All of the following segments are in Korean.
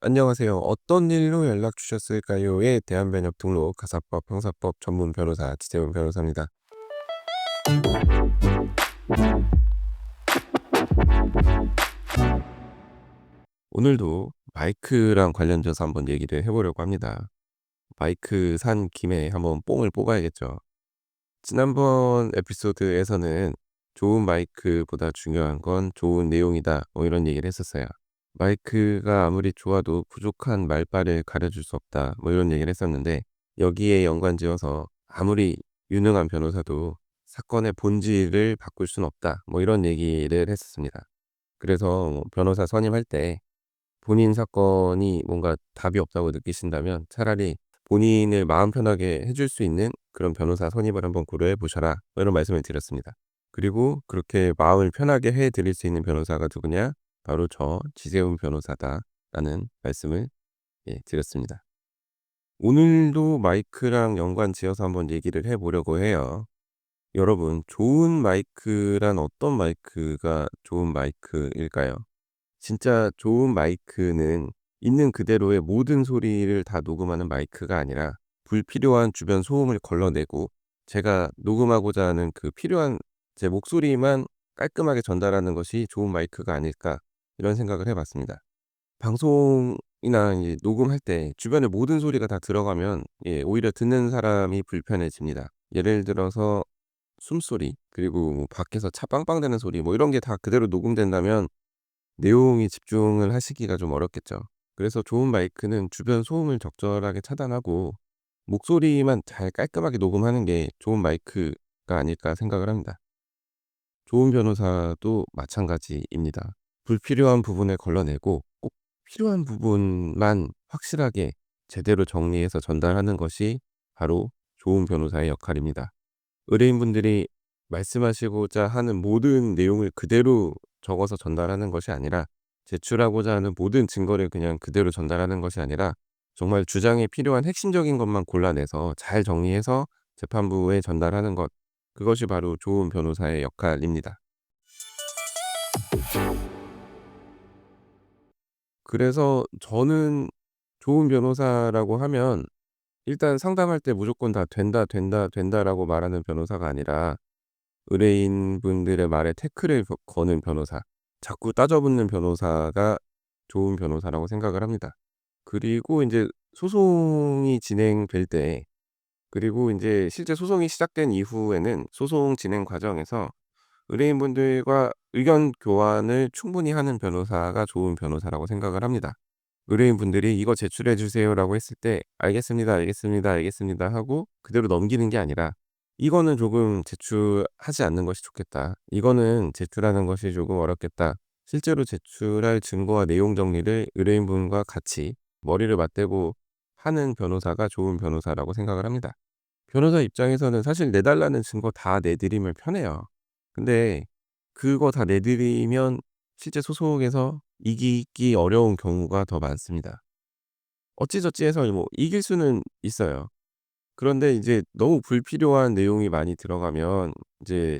안녕하세요. "어떤 일로 연락 주셨을까요?"에 대한 번역 등록 가사법 형사법 전문 변호사 지재훈 변호사입니다. 오늘도 마이크랑 관련돼서 한번 얘기를 해 보려고 합니다. 마이크 산 김에 한번 뽕을 뽑아야겠죠. 지난번 에피소드에서는 "좋은 마이크보다 중요한 건 좋은 내용이다." 뭐 이런 얘기를 했었어요. "마이크가 아무리 좋아도 부족한 말발을 가려줄 수 없다." 뭐 이런 얘기를 했었는데, 여기에 연관지어서 "아무리 유능한 변호사도 사건의 본질을 바꿀 수는 없다." 뭐 이런 얘기를 했었습니다. 그래서 뭐 변호사 선임할 때 본인 사건이 뭔가 답이 없다고 느끼신다면 차라리 본인을 마음 편하게 해줄 수 있는 그런 변호사 선임을 한번 고려해 보셔라, 뭐 이런 말씀을 드렸습니다. 그리고 그렇게 마음을 편하게 해 드릴 수 있는 변호사가 누구냐? 바로 저 지세훈 변호사다라는 말씀을 드렸습니다. 오늘도 마이크랑 연관 지어서 한번 얘기를 해 보려고 해요. 여러분, 좋은 마이크란 어떤 마이크가 좋은 마이크일까요? 진짜 좋은 마이크는 있는 그대로의 모든 소리를 다 녹음하는 마이크가 아니라 불필요한 주변 소음을 걸러내고 제가 녹음하고자 하는 그 필요한 제 목소리만 깔끔하게 전달하는 것이 좋은 마이크가 아닐까, 이런 생각을 해 봤습니다. 방송이나 이제 녹음할 때 주변에 모든 소리가 다 들어가면 오히려 듣는 사람이 불편해집니다. 예를 들어서 숨소리, 그리고 뭐 밖에서 차 빵빵대는 소리, 뭐 이런 게 다 그대로 녹음된다면 내용이 집중을 하시기가 좀 어렵겠죠. 그래서 좋은 마이크는 주변 소음을 적절하게 차단하고 목소리만 잘 깔끔하게 녹음하는 게 좋은 마이크가 아닐까 생각을 합니다. 좋은 변호사도 마찬가지입니다. 불필요한 부분을 걸러내고 꼭 필요한 부분만 확실하게 제대로 정리해서 전달하는 것이 바로 좋은 변호사의 역할입니다. 의뢰인분들이 말씀하시고자 하는 모든 내용을 그대로 적어서 전달하는 것이 아니라, 제출하고자 하는 모든 증거를 그냥 그대로 전달하는 것이 아니라 정말 주장에 필요한 핵심적인 것만 골라내서 잘 정리해서 재판부에 전달하는 것, 그것이 바로 좋은 변호사의 역할입니다. 그래서 저는 좋은 변호사라고 하면 일단 상담할 때 무조건 다 "된다, 된다, 된다."라고 말하는 변호사가 아니라 의뢰인분들의 말에 태클을 거는 변호사, 자꾸 따져붙는 변호사가 좋은 변호사라고 생각을 합니다. 그리고 인제 소송이 진행될 때, 그리고 인제 실제 소송이 시작된 이후에는 소송 진행 과정에서 의뢰인분들과 의견 교환을 충분히 하는 변호사가 좋은 변호사라고 생각을 합니다. 의뢰인분들이 "이거 제출해 주세요."라고 했을 때 "알겠습니다, 알겠습니다, 알겠습니다." 하고 그대로 넘기는 게 아니라 "이거는 조금 제출하지 않는 것이 좋겠다. 이거는 제출하는 것이 조금 어렵겠다." 실제로 제출할 증거와 내용 정리를 의뢰인분과 같이 머리를 맞대고 하는 변호사가 좋은 변호사라고 생각을 합니다. 변호사 입장에서는 사실 내 달라는 증거 다 내드리면 편해요. 근데 그거 다 내드리면 실제 소송에서 이기기 어려운 경우가 더 많습니다. 어찌저찌 해서 뭐 이길 수는 있어요. 그런데 이제 너무 불필요한 내용이 많이 들어가면 이제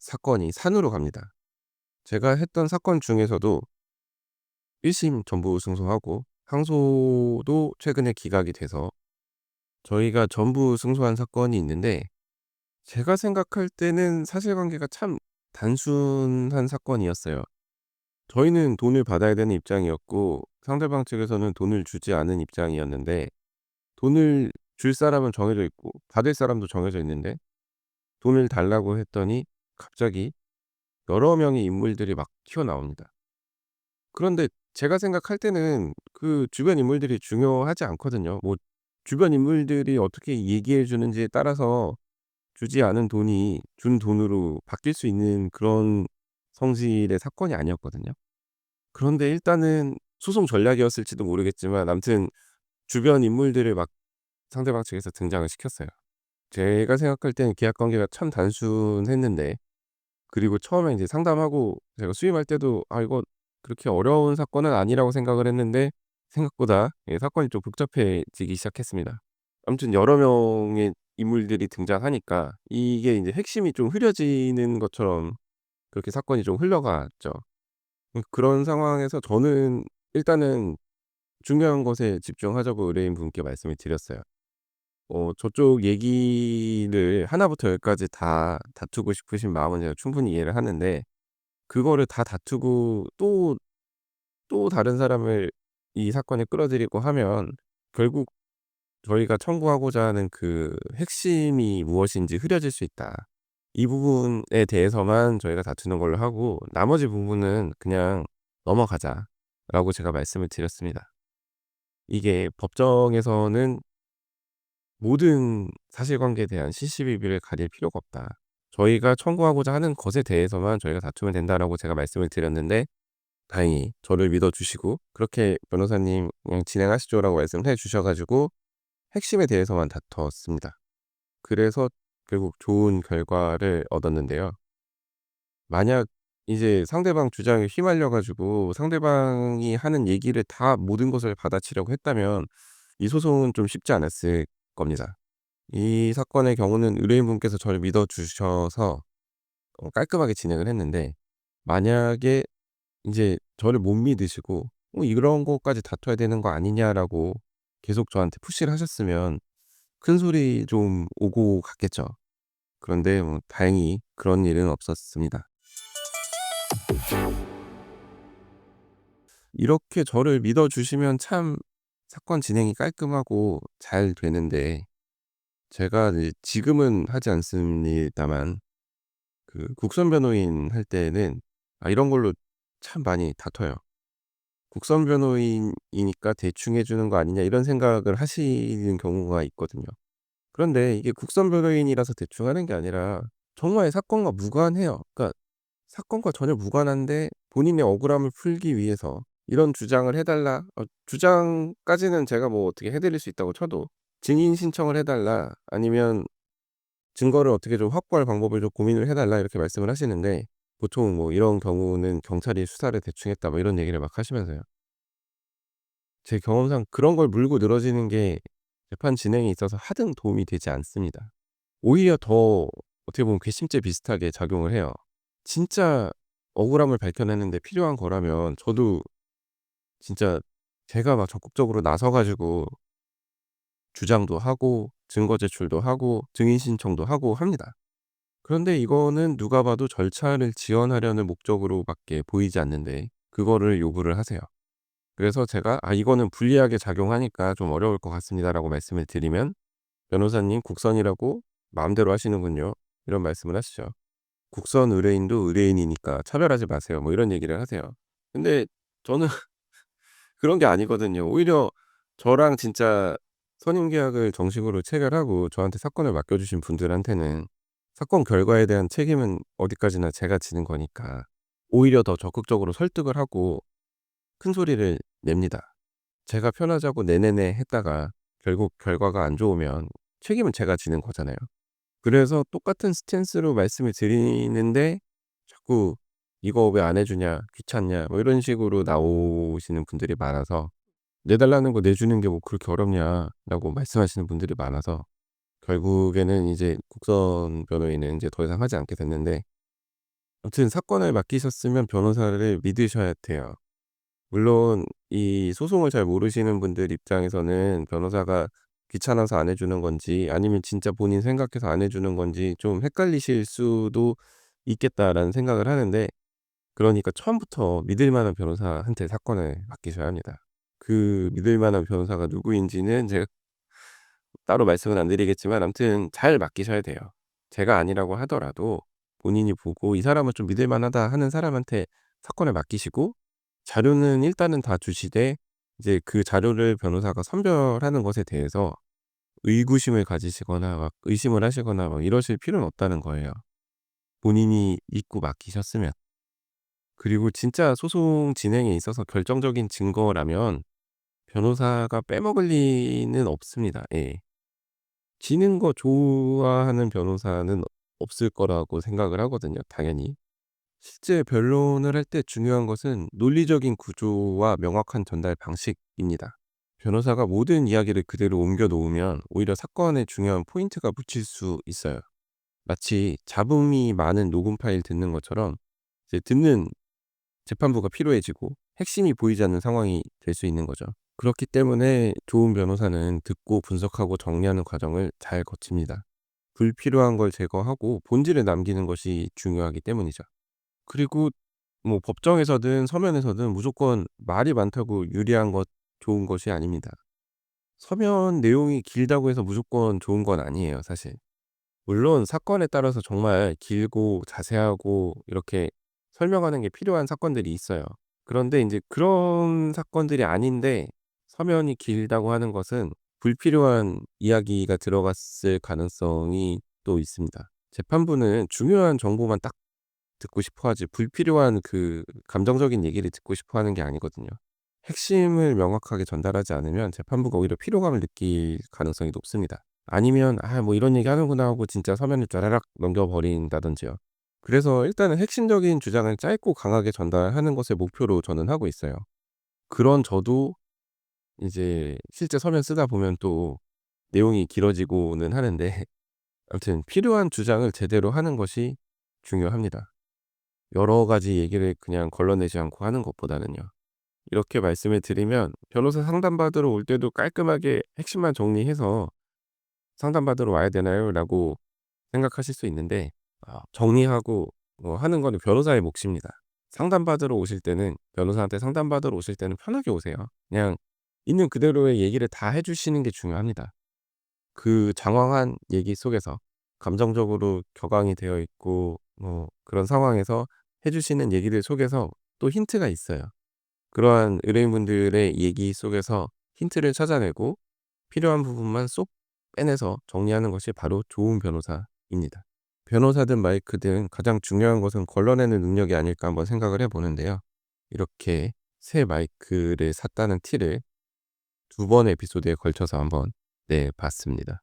사건이 산으로 갑니다. 제가 했던 사건 중에서도 1심 전부 승소하고 항소도 최근에 기각이 돼서 저희가 전부 승소한 사건이 있는데, 제가 생각할 때는 사실관계가 참 단순한 사건이었어요. 저희는 돈을 받아야 되는 입장이었고 상대방 측에서는 돈을 주지 않은 입장이었는데, 돈을 줄 사람은 정해져 있고 받을 사람도 정해져 있는데 돈을 달라고 했더니 갑자기 여러 명의 인물들이 막 튀어나옵니다. 그런데 제가 생각할 때는 그 주변 인물들이 중요하지 않거든요. 뭐 주변 인물들이 어떻게 얘기해 주는지에 따라서 주지 않은 돈이 준 돈으로 바뀔 수 있는 그런 성질의 사건이 아니었거든요. 그런데 일단은 소송 전략이었을지도 모르겠지만 아무튼 주변 인물들을 막 상대방 측에서 등장을 시켰어요. 제가 생각할 때는 계약 관계가 참 단순했는데, 그리고 처음에 이제 상담하고 제가 수임할 때도 '아 이거 그렇게 어려운 사건은 아니라고 생각을 했는데' 생각보다 사건이 좀 복잡해지기 시작했습니다. 아무튼 여러 명의 인물들이 등장하니까 이게 인제 핵심이 좀 흐려지는 것처럼 그렇게 사건이 좀 흘러갔죠. 그런 상황에서 저는 일단은 중요한 것에 집중하자고 의뢰인분께 말씀을 드렸어요. 저쪽 얘기를 하나부터 열까지 다 다투고 싶으신 마음은 제가 충분히 이해를 하는데, 그거를 다 다투고 또 다른 사람을 이 사건에 끌어들이고 하면 결국 저희가 청구하고자 하는 그 핵심이 무엇인지 흐려질 수 있다. 이 부분에 대해서만 저희가 다투는 걸로 하고 나머지 부분은 그냥 넘어가자라고 제가 말씀을 드렸습니다. 이게 법정에서는 모든 사실관계에 대한 시시비비를 가릴 필요가 없다. 저희가 청구하고자 하는 것에 대해서만 저희가 다투면 된다라고 제가 말씀을 드렸는데, 다행히 저를 믿어 주시고 그렇게 "변호사님 그냥 진행하시죠."라고 말씀을 해 주셔 가지고 핵심에 대해서만 다퉜습니다. 그래서 결국 좋은 결과를 얻었는데요. 만약 이제 상대방 주장에 휘말려 가지고 상대방이 하는 얘기를 다 모든 것을 받아치려고 했다면 이 소송은 좀 쉽지 않았을 겁니다. 이 사건의 경우는 의뢰인분께서 저를 믿어 주셔서 깔끔하게 진행을 했는데, 만약에 인제 저를 못 믿으시고 이런 것까지 다퉈야 되는 거 아니냐."라고 계속 저한테 푸시를 하셨으면 큰소리 좀 오고 갔겠죠. 그런데 다행히 그런 일은 없었습니다. 이렇게 저를 믿어 주시면 참 사건 진행이 깔끔하고 잘 되는데, 제가 이제 지금은 하지 않습니다만 국선 변호인 할 때는 이런 걸로 참 많이 다퉈요. '국선 변호인이니까 대충 해 주는 거 아니냐.' 이런 생각을 하시는 경우가 있거든요. 그런데 이게 국선 변호인이라서 대충 하는 게 아니라 정말 사건과 무관해요. 그러니까 사건과 전혀 무관한데 본인의 억울함을 풀기 위해서 "이런 주장을 해 달라." 주장까지는 제가 뭐 어떻게 해 드릴 수 있다고 쳐도 "증인 신청을 해 달라." 아니면 "증거를 어떻게 좀 확보할 방법을 좀 고민을 해 달라." 이렇게 말씀을 하시는데, 보통 뭐 "이런 경우는 경찰이 수사를 대충 했다." 뭐 이런 얘기를 막 하시면서요. 제 경험상 그런 걸 물고 늘어지는 게 재판 진행에 있어서 하등 도움이 되지 않습니다. 오히려 더 어떻게 보면 괘씸죄 비슷하게 작용을 해요. 진짜 억울함을 밝혀내는 데 필요한 거라면 저도 진짜 제가 막 적극적으로 나서 가지고 주장도 하고 증거 제출도 하고 증인 신청도 하고 합니다. 그런데 이거는 누가 봐도 절차를 지연하려는 목적으로 밖에 보이지 않는데 그거를 요구를 하세요. 그래서 제가 이거는 불리하게 작용하니까 좀 어려울 것 같습니다."라고 말씀을 드리면 "변호사님 국선이라고 마음대로 하시는군요." 이런 말씀을 하시죠. "국선 의뢰인도 의뢰인이니까 차별하지 마세요." 뭐 이런 얘기를 하세요. 근데 저는 그런 게 아니거든요. 오히려 저랑 진짜 선임 계약을 정식으로 체결하고 저한테 사건을 맡겨 주신 분들한테는 사건 결과에 대한 책임은 어디까지나 제가 지는 거니까 오히려 더 적극적으로 설득을 하고 큰 소리를 냅니다. 제가 편하자고 "네네네." 했다가 결국 결과가 안 좋으면 책임은 제가 지는 거잖아요. 그래서 똑같은 스탠스로 말씀을 드리는데 자꾸 "이거 왜 안 해 주냐. 귀찮냐." 뭐 이런 식으로 나오시는 분들이 많아서 "내 달라는 거 내주는 게 뭐 그렇게 어렵냐."라고 말씀하시는 분들이 많아서 결국에는 이제 국선 변호인은 인제 더 이상 하지 않게 됐는데, 아무튼 사건을 맡기셨으면 변호사를 믿으셔야 돼요. 물론 이 소송을 잘 모르시는 분들 입장에서는 변호사가 귀찮아서 안 해 주는 건지 아니면 진짜 본인 생각해서 안 해 주는 건지 좀 헷갈리실 수도 있겠다라는 생각을 하는데, 그러니까 처음부터 믿을 만한 변호사한테 사건을 맡기셔야 합니다. 그 믿을 만한 변호사가 누구인지는 제가 따로 말씀은 안 드리겠지만 아무튼 잘 맡기셔야 돼요. 제가 아니라고 하더라도 본인이 보고 '이 사람은 좀 믿을 만하다.' 하는 사람한테 사건을 맡기시고, 자료는 일단은 다 주시되 이제 그 자료를 변호사가 선별하는 것에 대해서 의구심을 가지시거나 막 의심을 하시거나 막 이러실 필요는 없다는 거예요, 본인이 믿고 맡기셨으면. 그리고 진짜 소송 진행에 있어서 결정적인 증거라면 변호사가 빼먹을 리는 없습니다. 예. 지는 거 좋아하는 변호사는 없을 거라고 생각을 하거든요, 당연히. 실제 변론을 할 때 중요한 것은 논리적인 구조와 명확한 전달 방식입니다. 변호사가 모든 이야기를 그대로 옮겨 놓으면 오히려 사건에 중요한 포인트가 묻힐 수 있어요. 마치 잡음이 많은 녹음 파일 듣는 것처럼 이제 듣는 재판부가 피로해지고 핵심이 보이지 않는 상황이 될 수 있는 거죠. 그렇기 때문에 좋은 변호사는 듣고 분석하고 정리하는 과정을 잘 거칩니다. 불필요한 걸 제거하고 본질을 남기는 것이 중요하기 때문이죠. 그리고 뭐 법정에서든 서면에서든 무조건 말이 많다고 유리한 것, 좋은 것이 아닙니다. 서면 내용이 길다고 해서 무조건 좋은 건 아니에요, 사실. 물론 사건에 따라서 정말 길고 자세하고 이렇게 설명하는 게 필요한 사건들이 있어요. 그런데 인제 그런 사건들이 아닌데 서면이 길다고 하는 것은 불필요한 이야기가 들어갔을 가능성이 또 있습니다. 재판부는 중요한 정보만 딱 듣고 싶어 하지 불필요한 그 감정적인 얘기를 듣고 싶어 하는 게 아니거든요. 핵심을 명확하게 전달하지 않으면 재판부가 오히려 피로감을 느낄 가능성이 높습니다. 아니면 '아 뭐 이런 얘기 하는구나.' 하고 진짜 서면을 쫘라락 넘겨 버린다든지요. 그래서 일단은 핵심적인 주장을 짧고 강하게 전달하는 것을 목표로 저는 하고 있어요. 그런 저도 이제 실제 서면 쓰다 보면 또 내용이 길어지고는 하는데 아무튼 필요한 주장을 제대로 하는 것이 중요합니다. 여러 가지 얘기를 그냥 걸러내지 않고 하는 것보다는요. 이렇게 말씀을 드리면 변호사 상담받으러 올 때도 깔끔하게 핵심만 정리해서 "상담받으러 와야 되나요?"라고 생각하실 수 있는데 정리하고 하는 거는 변호사의 몫입니다. 상담받으러 오실 때는 변호사한테 상담받으러 오실 때는 편하게 오세요. 그냥 있는 그대로의 얘기를 다 해 주시는 게 중요합니다. 그 장황한 얘기 속에서 감정적으로 격앙이 되어 있고 그런 상황에서 해 주시는 얘기들 속에서 또 힌트가 있어요. 그러한 의뢰인분들의 얘기 속에서 힌트를 찾아내고 필요한 부분만 쏙 빼내서 정리하는 것이 바로 좋은 변호사입니다. 변호사든 마이크든 가장 중요한 것은 걸러내는 능력이 아닐까 한번 생각을 해 보는데요. 이렇게 새 마이크를 샀다는 티를 두 번의 에피소드에 걸쳐서 한번 내 봤습니다.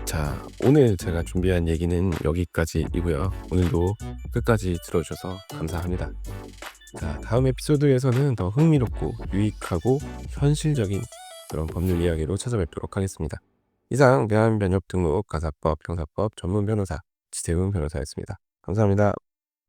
자, 오늘 제가 준비한 얘기는 여기까지이고요. 오늘도 끝까지 들어주셔서 감사합니다. 자, 다음 에피소드에서는 더 흥미롭고 유익하고 현실적인 그런 법률 이야기로 찾아뵙도록 하겠습니다. 이상 대한변협등록 가사법 형사법 전문 변호사 지태훈 변호사였습니다. 감사합니다.